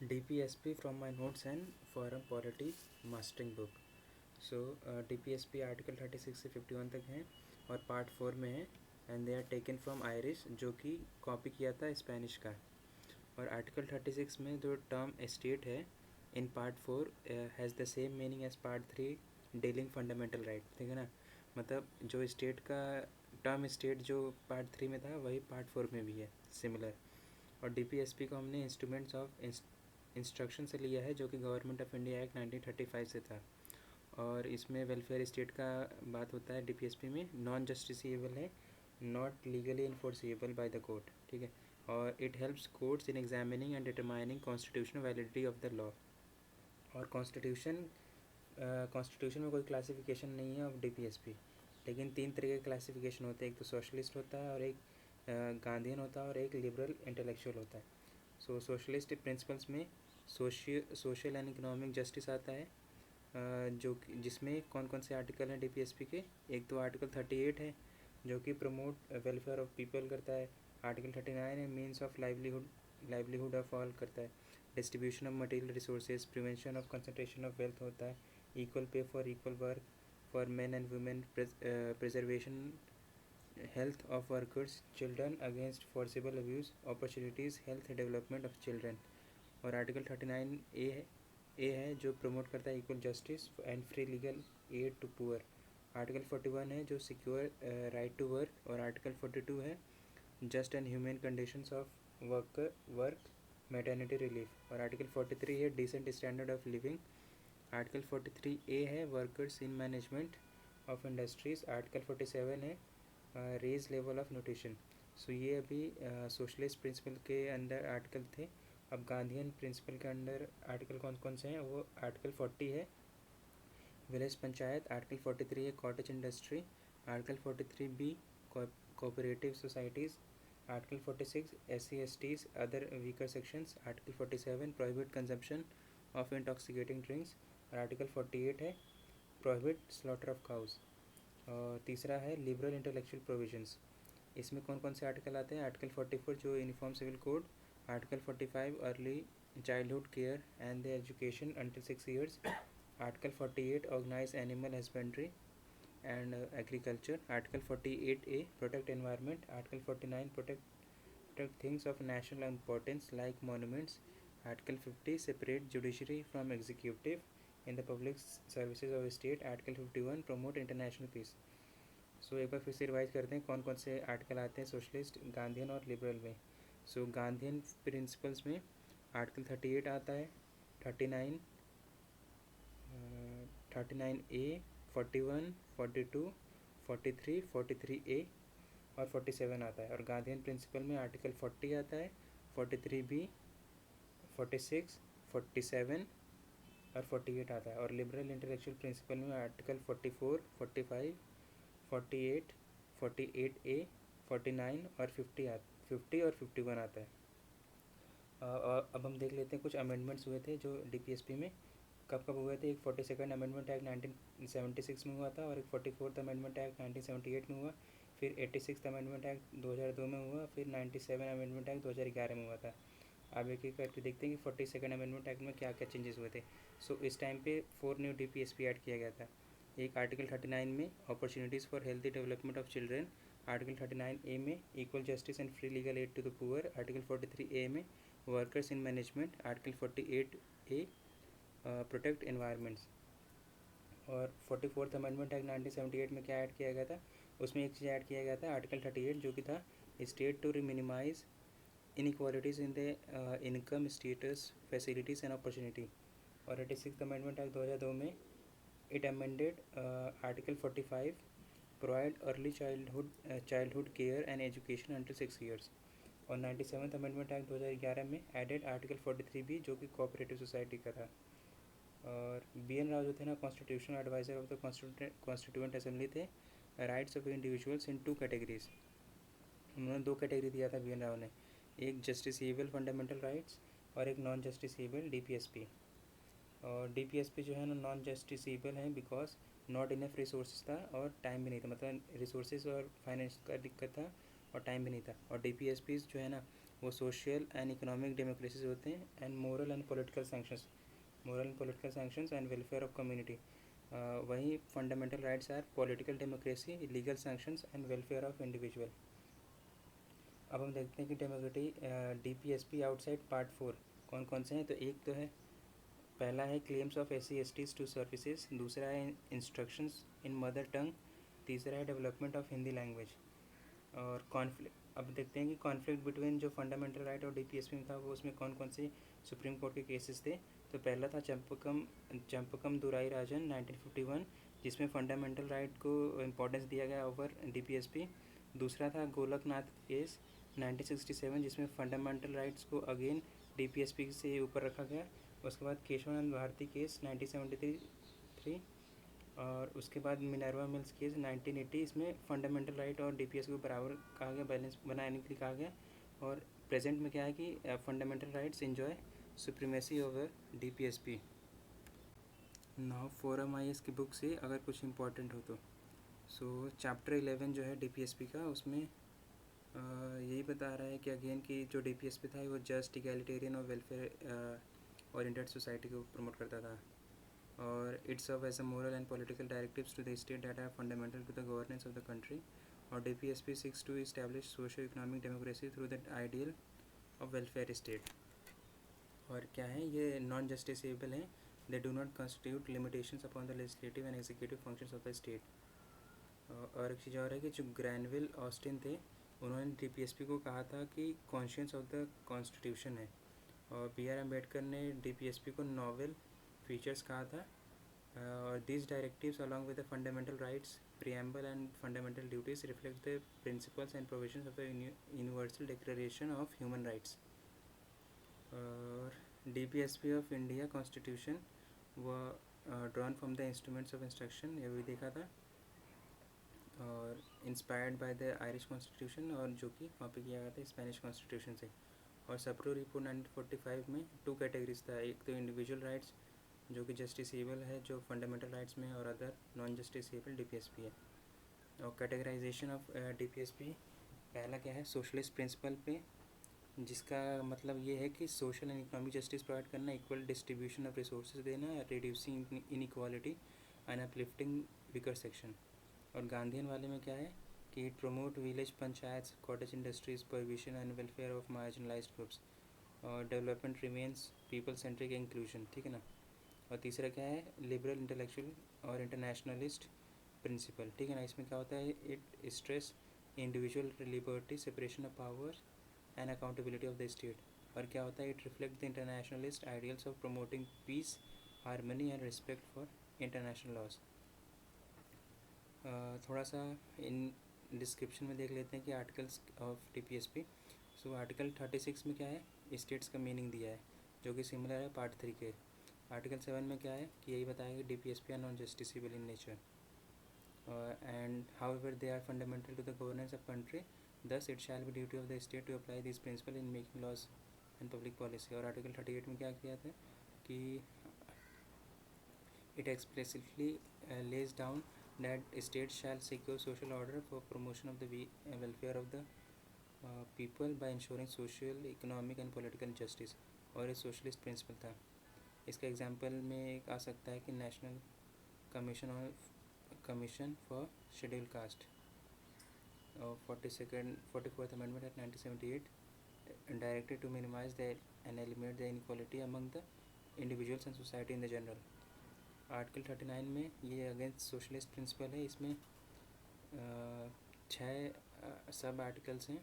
DPSP from my notes and foreign polity mastering book. So DPSP article 36 से 51 तक हैं और पार्ट 4 में है and they are taken from Irish जो कि कॉपी किया था स्पेनिश का। और आर्टिकल 36 में जो टर्म एस्टेट है in part 4 has the same meaning as part 3 dealing fundamental right, ठीक है ना। मतलब जो स्टेट का टर्म स्टेट जो पार्ट 3 में था वही पार्ट 4 में भी है सिमिलर। और DPSP को हमने इंस्ट्रूमेंट्स ऑफ इंस्ट्रक्शन से लिया है जो कि गवर्नमेंट ऑफ इंडिया एक्ट 1935 से था। और इसमें वेलफेयर स्टेट का बात होता है DPSP में, नॉन जस्टिसेबल है, not legally enforceable by the court, ठीक है। और it helps courts in examining and determining constitutional validity of the law. और कॉन्स्टिट्यूशन में कोई क्लासिफिकेशन नहीं है ऑफ DPSP, लेकिन 3 तरह के क्लासिफिकेशन होते हैं, एक तो सोशलिस्ट होता है और एक गांधीयन होता है और एक लिबरल इंटेलेक्चुअल होता है। सो सोशलिस्ट प्रिंसिपल्स में सोशल एंड इकोनॉमिक जस्टिस आता है, जो जिसमें कौन कौन से आर्टिकल हैं DPSP के। एक तो आर्टिकल 38 है जो कि प्रमोट वेलफेयर ऑफ पीपल करता है। आर्टिकल 39 है means of livelihood of all करता है। Distribution of material resources, prevention of concentration of wealth होता है। Equal pay for equal work for men and women, preservation health of workers, children against forcible abuse, opportunities, health development of children. और article 39A है जो promote करता है equal justice and free legal aid to poor. Article 41 है जो secure right to work. और article 42 है just and human conditions of work maternity relief. और आर्टिकल 43 है decent standard of living. Article 43A है workers in management of industries. Article 47 है raise level of nutrition. So ये अभी socialist principle के अंदर आर्टिकल थे। अब गांधीयन प्रिंसिपल के अंडर आर्टिकल कौन कौन से हैं, वो आर्टिकल 40 है विलेज पंचायत। आर्टिकल 43 है cottage industry. Article 43B cooperative societies. Article 46 SC/STs other weaker sections. Article 47 prohibit consumption of intoxicating drinks. और आर्टिकल 48 है प्रोहिबिट स्लॉटर ऑफ काउज। और तीसरा है लिबरल इंटेलेक्चुअल प्रोविजंस। इसमें कौन कौन से आर्टिकल आते हैं, आर्टिकल 44 जो uniform civil code. Article 45 early childhood care and the education until 6 years। Article 48 organize animal husbandry and agriculture. Article 48A protect environment. Article 49 protect things of national importance like monuments. Article 50 separate judiciary from executive in the public services of state. Article 51 promote international peace. So एक बार फिर से revise करते हैं कौन कौन से article आते हैं सोशलिस्ट, गांधीयन और लिबरल में। सो गांधीयन प्रिंसिपल्स में आर्टिकल 38 आता है, 39, 39A, 41, 42, 43, 43A और 47 आता है। और गांधीयन प्रिंसिपल में आर्टिकल 40 आता है, 43B, 46, 47 और 48 आता है। और लिबरल इंटेलेक्चुअल प्रिंसिपल में आर्टिकल 44, 45, 48, 48A, 49 और 50 और 51 आता है। अब हम देख लेते हैं कुछ अमेंडमेंट्स हुए थे जो DPSP में कब कब हुए थे। एक 42nd अमेंडमेंट एक्ट 1976 में हुआ था और एक 44th अमेंडमेंट एक्ट 1978 में हुआ। फिर 86th अमेंडमेंट एक्ट 2002 में हुआ। फिर 97 अमेंडमेंट एक्ट 2011 में हुआ था। अब एक एक करके देखते हैं कि 42nd अमेंडमेंट एक्ट में क्या क्या चेंजेस हुए थे। सो इस टाइम पे 4 न्यू DPSP ऐड किया गया था। एक आर्टिकल 39 में opportunities for healthy development of children. Article 39A में equal justice and free legal aid to the poor. Article 43A में workers in management. Article 48A protect environments. और 44th amendment act 1978 में क्या ऐड किया गया था, उसमें एक चीज़ ऐड किया गया था आर्टिकल 38 जो कि था state to minimise inequalities in the income status facilities and opportunity. और 86th अमेंडमेंट एक्ट 2002 में it amended article 45 provide early childhood care and education until 6 years। और 97th अमेंडमेंट एक्ट 2011 में एडेड आर्टिकल 43B जो कि cooperative society का था। और BN Rao जो थे ना constitutional adviser of the constituent assembly थे। Rights of individuals in 2 categories, उन्होंने 2 कैटेगरी दिया था BN राव ने, एक जस्टिसेबल फंडामेंटल राइट्स और एक नॉन जस्टिसेबल DPSP। और DPSP जो है ना नॉन जस्टिसेबल है बिकॉज नॉट इनफ रिसोर्स था और टाइम भी नहीं था, मतलब रिसोर्सेज और फाइनेंस का दिक्कत था और टाइम भी नहीं था। और DPSP जो है ना वो सोशल एंड इकोनॉमिक डेमोक्रेसीज होते हैं, and moral and political sanctions and welfare of community. वहीं fundamental rights are political democracy, legal sanctions and welfare of individual. अब हम देखते हैं कि डेमोक्रेटिक DPSP आउटसाइड पार्ट 4 कौन कौन से हैं। तो एक तो है, पहला है claims of SC/STs to services, दूसरा है इंस्ट्रक्शंस इन मदर टंग, तीसरा है डेवलपमेंट ऑफ हिंदी लैंग्वेज। और कॉन्फ्लिक्ट, अब देखते हैं कि कॉन्फ्लिक्ट बिटवीन जो फंडामेंटल राइट और DPSP में था वो उसमें कौन कौन से सुप्रीम कोर्ट के केसेस थे। तो पहला था चंपकम दुराई राजन 1951, जिसमें फंडामेंटल राइट को इम्पोर्टेंस दिया गया ओवर DPSP। दूसरा था गोलकनाथ केस 1967, जिसमें फंडामेंटल राइट्स को अगेन DPSP से ऊपर रखा गया। उसके बाद केशवानंद भारती केस 1973, और उसके बाद मिनर्वा मिल्स केस 1980। इसमें फंडामेंटल राइट और DPS को बराबर कहा गया, बैलेंस बनाने के लिए कहा गया। और प्रेजेंट में क्या है कि fundamental rights enjoy supremacy over DPSP। Now forum IAS की बुक से अगर कुछ इंपॉर्टेंट हो तो चैप्टर 11 जो है DPSP का, उसमें यही बता रहा है कि अगेन कि जो DPSP था वो जस्ट, इगैलिटेरियन और वेलफेयर ओरिएंटेड सोसाइटी को प्रमोट करता था। और it serve as a moral and political directives to the state that are fundamental to the governance of the country. और DPSP seeks to establish socio economic democracy through the ideal of welfare state. और क्या है, ये non justiciable हैं, they do not constitute limitations upon the legislative and executive functions of the state. और एक चीज़ और है कि जो ग्रैनविल ऑस्टिन थे, उन्होंने DPSP को कहा था कि कॉन्शियंस ऑफ द कॉन्स्टिट्यूशन है। और BR अम्बेडकर ने DPSP को नॉवेल फीचर्स कहा था। और these directives along with the fundamental rights preamble and fundamental duties reflect the principles and provisions of the Universal Declaration of Human Rights. DPSP of India Constitution were drawn from the instruments of instruction, ये भी देखा था, और inspired by the Irish constitution, और जो कि copy किया गया था स्पेनिश कॉन्स्टिट्यूशन से। और सप्रो रिपोर्ट 1945 में 2 कैटेगरीज था, एक तो इंडिविजुअल राइट्स जो कि जस्टिसेबल है जो फंडामेंटल राइट्स में, और अदर नॉन जस्टिसेबल DPSP है। और कैटेगराइजेशन ऑफ DPSP, पहला क्या है, सोशलिस्ट प्रिंसिपल पे, जिसका मतलब ये है कि social and economic justice provide करना, इक्वल डिस्ट्रीब्यूशन ऑफ रिसोर्सेज देना, reducing inequality and uplifting weaker section. और गांधीयन वाले में क्या है कि it promote village panchayat, cottage industries, prohibition and welfare of marginalized groups. और development remains people centric inclusion, ठीक है ना। और तीसरा क्या है, लिबरल इंटेलेक्चुअल और इंटरनेशनलिस्ट प्रिंसिपल, ठीक है ना। इसमें क्या होता है, it stress individual liberty, separation of powers and accountability of the state. और क्या होता है, it reflect the internationalist ideals of promoting peace, harmony and respect for international laws. थोड़ा सा इन डिस्क्रिप्शन में देख लेते हैं कि आर्टिकल्स ऑफ DPSP। आर्टिकल 36 में क्या है, स्टेट्स का मीनिंग दिया है, जो कि सिमिलर है पार्ट 3 के। आर्टिकल 7 में क्या है कि यही बताया कि DPSP are non justiciable in nature, and however they are fundamental to the governance of country, thus it shall be duty of the state to apply these principles in making laws and public policy। और article 38 में क्या किया था कि it explicitly lays down that state shall secure social order for promotion of the welfare of the people by ensuring social, economic and political justice। और ये socialist principal था। इसका एग्जांपल में एक आ सकता है कि national commission for scheduled caste, और 44th amendment act 1978 directed to minimise the and eliminate the inequality among the individuals and society in the general. Article 39 में ये अगेंस्ट सोशलिस्ट प्रिंसिपल है। इसमें 6 सब आर्टिकल्स हैं,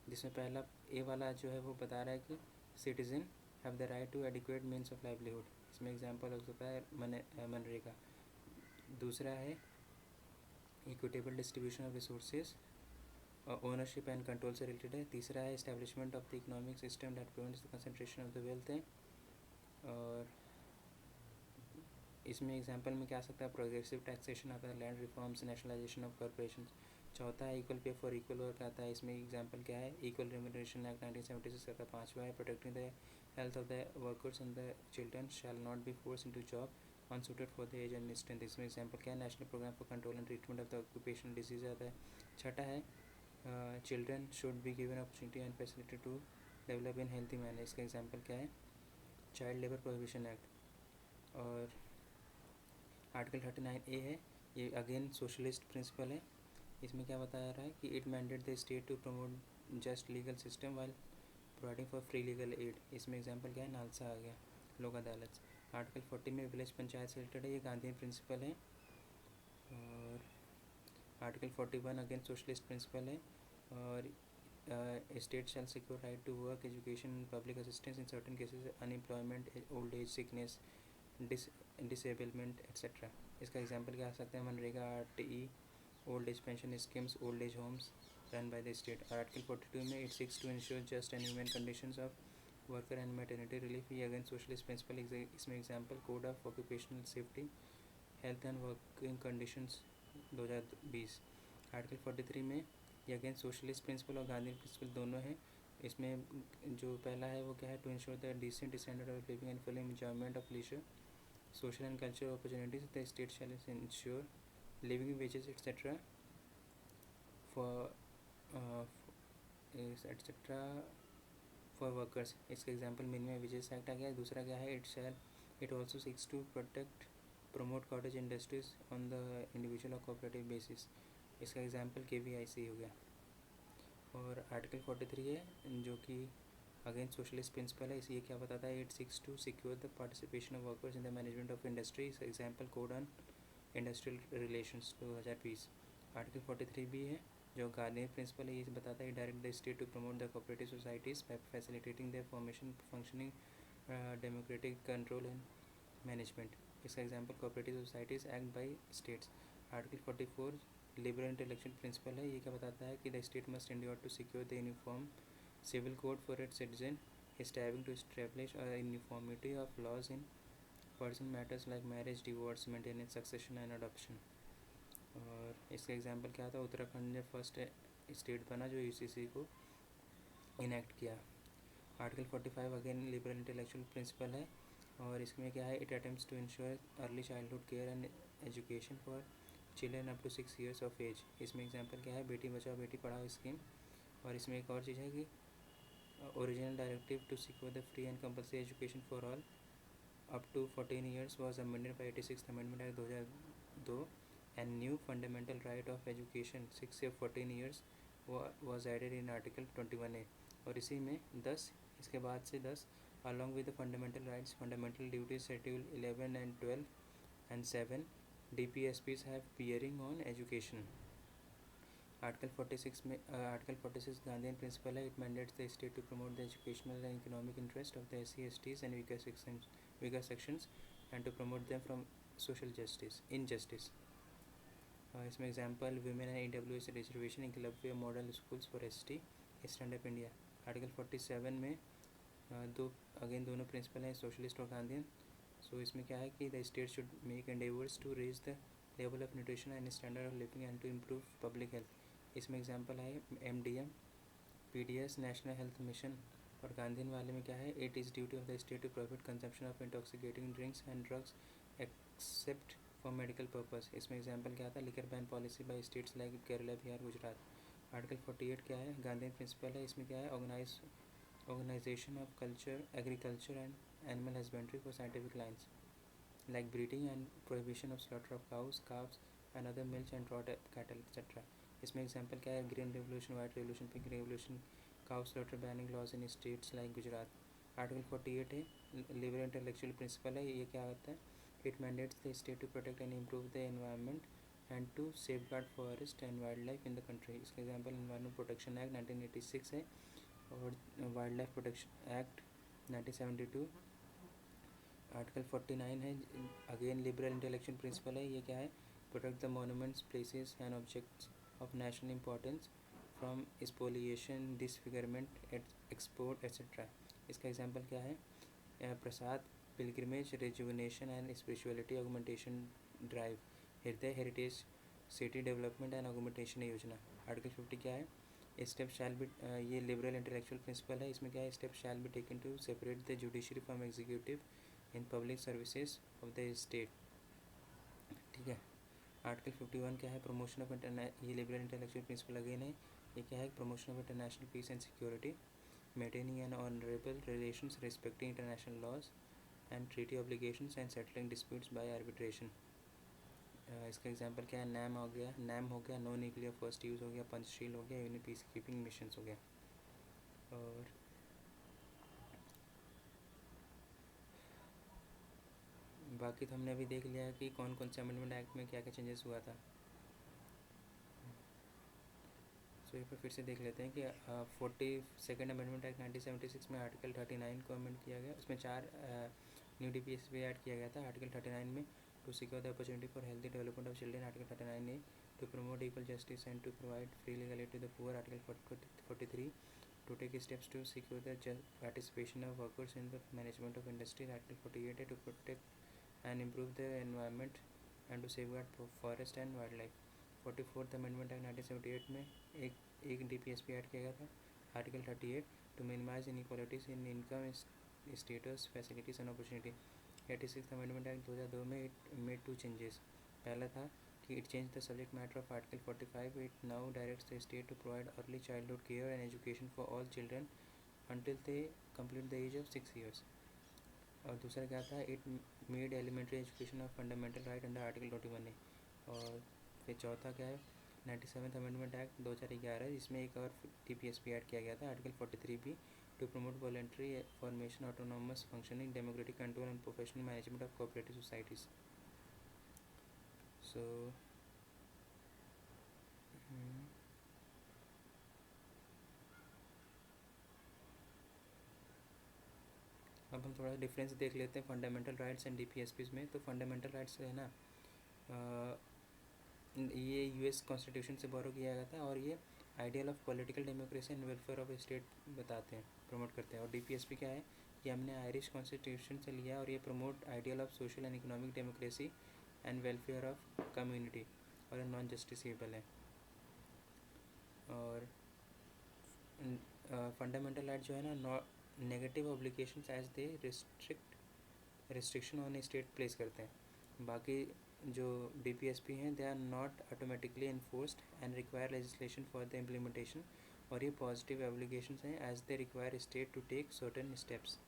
जिसमें पहला ए वाला जो है वो बता रहा है कि citizen have the right to adequate means of livelihood. इसमें एग्जांपल हो सकता है मनरेगा। दूसरा है equitable distribution of resources, ownership and control से रिलेटेड है। तीसरा है establishment of the economic system that prevents the concentration of the wealth है। और इसमें एग्जांपल में क्या आ सकता है, प्रोग्रेसिव टैक्सेशन आता है, land reforms, nationalisation of corporation. चौथा है equal pay for equal work आता है। इसमें एग्जांपल क्या है, इक्वल रेम्यूनरेशन एक्ट 1976 आता है। पाँचवा है protecting the health of the workers and the children shall not be force into job unsuited for the age and strength. इसमें एग्जांपल क्या है, national programme for control and treatment of the occupational disease आता है। छठा है children should be given opportunity and facility to develop in healthy manner. इसका example क्या है? Child labour prohibition act. और आर्टिकल 39A है, ये अगेन सोशलिस्ट प्रिंसिपल है। इसमें क्या बताया रहा है कि it mandate the state to promote just legal system while providing for free legal aid. इसमें एग्जांपल क्या है? नालसा आ गया, लोक अदालत। आर्टिकल 40 में विलेज पंचायत से रिलेटेड है, ये गांधी प्रिंसिपल है। और आर्टिकल 41 अगेन सोशलिस्ट प्रिंसिपल है। और state shall secure right to work, education, public assistance in certain cases, unemployment, old age, sickness, disablement etcetera. इसका एग्जांपल क्या आ सकते हैं? मनरेगा, RTE, old age pension schemes, old age homes run by the state. Article 42 में it seeks to ensure just and human conditions of worker and maternity relief, ये again socialist principle. इसमें example code of occupational safety, health and working conditions 2020। Article 43 में ये again socialist principal और Gandhi principal दोनों हैं। इसमें जो पहला है वो क्या है? To ensure the decent standard of living and full enjoyment of leisure, social and cultural opportunities. The state shall ensure living wages etc. for etc. for workers। इसका एग्जांपल मिनिमम वेजेस एक्ट आ गया। दूसरा क्या है? It also seeks to protect promote cottage industries on the individual और cooperative basis. इसका example KVIC हो गया। और आर्टिकल 43 है जो कि अगेन सोशलिस्ट प्रिंसिपल है। इसे ये क्या बताता है? It seeks to secure the participation of workers in the management of industry. Example code on industrial relations 2020। Article 43B है जो गार्नियर प्रिंसिपल है, ये बताता है direct the state to promote the cooperative societies by facilitating the formation, functioning, democratic control and management. इसका example cooperative societies act by states. Article 44 liberal intellectual principle है, ये क्या बताता है कि the state must endure to secure the uniform civil code for its citizen, striving to establish a uniformity of laws in personal matters like marriage, divorce, maintenance, succession and adoption। और इसका example क्या था? उत्तराखंड ने first state बना जो UCC को enact किया। Article 45 again liberal intellectual principle है और इसमें क्या है? It attempts to ensure early childhood care and education for children up to 6 years of age. इसमें एग्जांपल क्या है? बेटी बचाओ बेटी पढ़ाओ स्कीम। और इसमें एक और चीज़ है कि original directive to secure the free and compulsory education for all up to 14 years was amended by 86th Amendment Act 2002 and new fundamental right of education 6 से 14 years was added in Article 21A। और इसी में 10 इसके बाद से 10 along with the fundamental rights, fundamental duties schedule 11 and 12 and 7 DPSPs have bearing on education। Article 46 में article 46 Gandhian principle है। It mandates the state to promote the educational and economic interest of the SC STs and weaker sections and to promote them from social justice injustice. इसमें example women and EWS reservation, Eklavya model schools for ST, stand up India. Article 47 में दोनों principal हैं socialist और Gandhian. सो इसमें क्या है कि the state should make endeavours to raise the level of nutrition and standard of living and to improve public health. इसमें example है MDM, PDS, national health mission. और गांधीयन वाले में क्या है? It is duty of the state to prohibit consumption of intoxicating drinks and drugs except for medical purpose. इसमें example क्या था? Liquor ban policy by states like Kerala, Bihar, Gujarat. Article 48 क्या है? गांधीयन प्रिंसिपल है। इसमें क्या है? Organisation of culture, agriculture and animal husbandry for scientific lines like breeding and prohibition of slaughter of cows, calves and other milch and raw cattle etc। इसमें example क्या है? Green revolution, white revolution, pink revolution, cow slaughter banning laws in states like Gujarat. Article 48 है liberal intellectual principle है, ये क्या होता है? It mandates the state to protect and improve the environment and to safeguard forest and wildlife in the country. इसका example environment protection act 1986 है और wildlife protection act 1972। Article 49 है again liberal intellectual principle है, ये क्या है? Protect the monuments, places and objects of national importance from spoliation, disfigurement, export etcetera. इसका example क्या है? Prasad, pilgrimage, rejuvenation and spirituality augmentation drive, Hriday heritage city development and augmentation Yojana. Article 50 क्या है? Step shall be, ये लिबरल इंटेलेक्चुअल प्रिंसिपल है, इसमें क्या है? Step shall be taken to separate the judiciary from executive in public services of the state. ठीक है। Article 51 क्या है? प्रमोशन ऑफ ये लिबरल इंटेलेक्चुअल प्रिंसिपल अगेन है, ये क्या है, promotion of international peace and security, maintaining an honourable relations respecting international laws and treaty obligations and settling disputes by arbitration. इसका एग्जांपल क्या है, नैम हो गया, नो न्यूक्लियर फर्स्ट यूज़ हो गया, पंचशील हो गया, यूनिट पीस कीपिंग मिशंस हो गया। और बाकी तो हमने अभी देख लिया है कि कौन कौन से अमेंडमेंट एक्ट में क्या क्या चेंजेस हुआ था। सो एक बार फिर से देख लेते हैं कि 42nd अमेंडमेंट एक्ट 1976 में आर्टिकल 39 को अमेंड किया गया। उसमें 4 न्यू DPSP ऐड किया गया था। आर्टिकल 39 में to secure the opportunity for healthy development of children, article 39A to promote equal justice and to provide free legal aid to the poor, article 43 to take steps to secure the participation of workers in the management of industries, article 48 to protect and improve the environment and to safeguard forest and wildlife। 44th amendment act 1978 में एक DPSP add किया गया था। Article 38 to minimise inequalities in income status facilities and opportunity. 86th amendment act 2002 में it made 2 changes. पहला था कि it change the subject matter of article 45। It now directs the state to provide early childhood care and education for all children until they complete the age of 6 years। और दूसरा क्या था, it made elementary education of fundamental right under article 21A। और फिर चौथा क्या है, 97th amendment act 2011, जिसमें एक और DPSP ऐड किया गया था, article 43B to promote voluntary formation, autonomous functioning, democratic control and professional management of cooperative societies. So अब हम थोड़ा डिफरेंस देख लेते हैं फंडामेंटल राइट्स एंड DPSPs में। तो फंडामेंटल राइट्स है ना, ये US कॉन्स्टिट्यूशन से बोरो किया गया था और ये ideal of political democracy and welfare of state बताते हैं, प्रमोट करते हैं। और DPSP क्या है, ये हमने आयरिश कॉन्स्टिट्यूशन से लिया और ये promote ideal of social and economic democracy and welfare of community और ये नॉन जस्टिसेबल है। और फंडामेंटल राइट जो है ना, negative obligations as they restriction on state place करते हैं। बाकी जो DPSP हैं they are not automatically enforced and require legislation for the implementation. और ये पॉजिटिव ऑब्लिगेशंस हैं as they require state to take certain steps.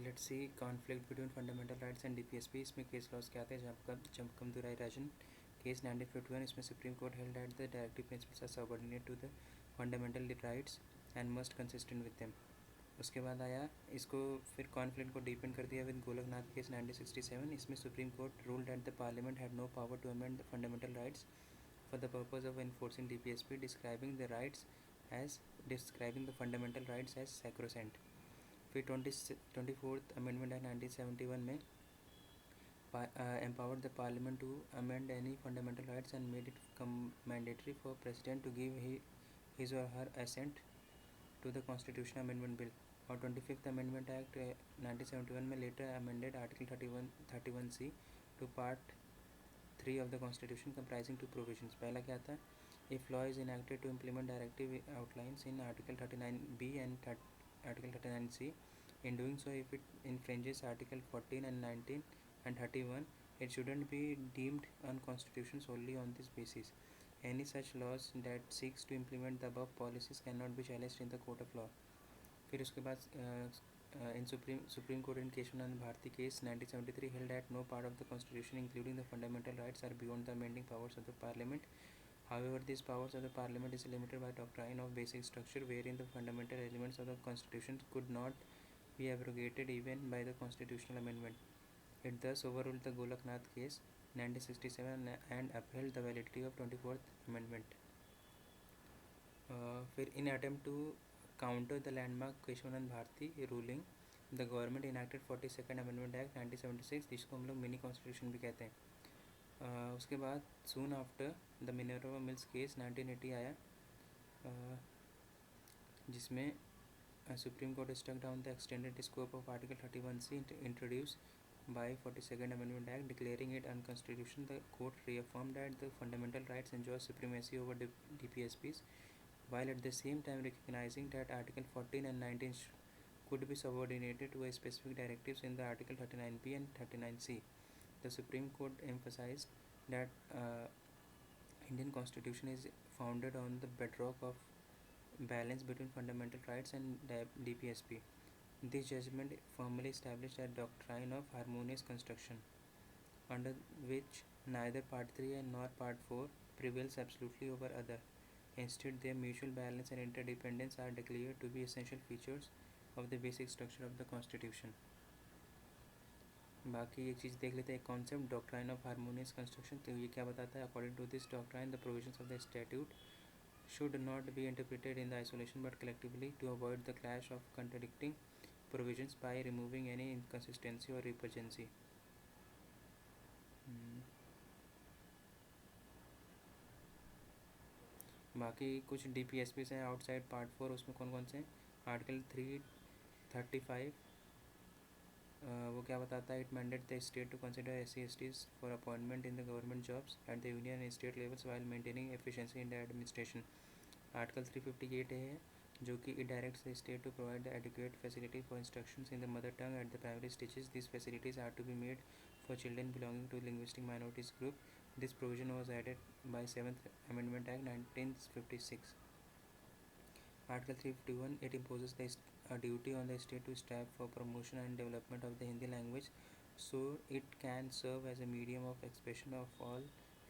Let's see conflict between fundamental rights and DPSP। इसमें case laws क्या आते हैं, जब कमदुराई Rajan case 1951। इसमें supreme court held that the directive principles are subordinate to the fundamental rights and must consistent with them. उसके बाद आया इसको फिर कॉन्फ्लिक्ट को डिपेंड कर दिया विद गोलकनाथ केस 1967। इसमें supreme court ruled that the parliament had no power to amend the fundamental rights for the purpose of enforcing DPSP, describing the fundamental rights as sacrosanct. फिर 24th अमेंडमेंट एक्ट 1971 में empowered the parliament to amend any fundamental rights and made it mandatory for president to give his or her assent to the constitutional amendment bill। और 25th amendment act 1971 में later amended article 31C to part 3 of the constitution comprising 2 provisions. पहला क्या था, if law is enacted to implement directive outlines in article 39B and article 39C, in doing so if it infringes article 14 and 19 and 31, it shouldn't be deemed unconstitutional solely on this basis। Any such laws that seeks to implement the above policies cannot be challenged in the court of law। फिर उसके बाद in Supreme Court in Keshavanand Bharati case 1973 held that no part of the constitution including the fundamental rights are beyond the amending powers of the parliament। However, these powers of the parliament is limited by doctrine of basic structure, wherein the fundamental elements of the constitution could not be abrogated even by the constitutional amendment। It thus overruled the Golaknath case 1967 and upheld the validity of 24th amendment। फिर in attempt to counter the landmark Keshavananda Bharti ruling, the government enacted 42nd amendment act 1976, जिसको हम लोग mini constitution भी कहते हैं। उसके बाद soon after the Minerva Mills case 1980 आया, जिसमें Supreme Court struck down the extended scope of Article 31C introduced by 42nd Amendment Act declaring it unconstitutional. The court reaffirmed that the fundamental rights enjoy supremacy over DPSPs, while at the same time recognizing that Article 14 and 19 could be subordinated to a specific directives in the Article 39B and 39C. The Supreme Court emphasized that Indian Constitution is founded on the bedrock of balance between fundamental rights and DPSP. This judgment firmly established a doctrine of harmonious construction, under which neither Part 3 and nor Part 4 prevails absolutely over other. Instead, their mutual balance and interdependence are declared to be essential features of the basic structure of the Constitution. बाकी एक चीज़ देख लेते हैं, concept doctrine of harmonious construction. तो ये क्या बताता है? According to this doctrine the provisions of the statute should not be interpreted in the isolation but collectively to avoid the clash of contradicting provisions by removing any inconsistency or repurgency. बाकी कुछ DPSPs हैं outside part 4, उसमें कौन कौन से हैं? Article 335 वो क्या बताता है? It mandate the state to consider SC/STs for appointment in the government jobs at the union and state levels while maintaining efficiency in the administration. Article 358 है जो कि it directs the state to provide the adequate facility for instructions in the mother tongue at the primary stages. This facilities are to be made for children belonging to linguistic minorities group. This provision was added by 7th Amendment Act 1956. Article 351, it imposes a duty on the state to strive for promotion and development of the Hindi language so it can serve as a medium of expression of all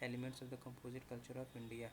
elements of the composite culture of India.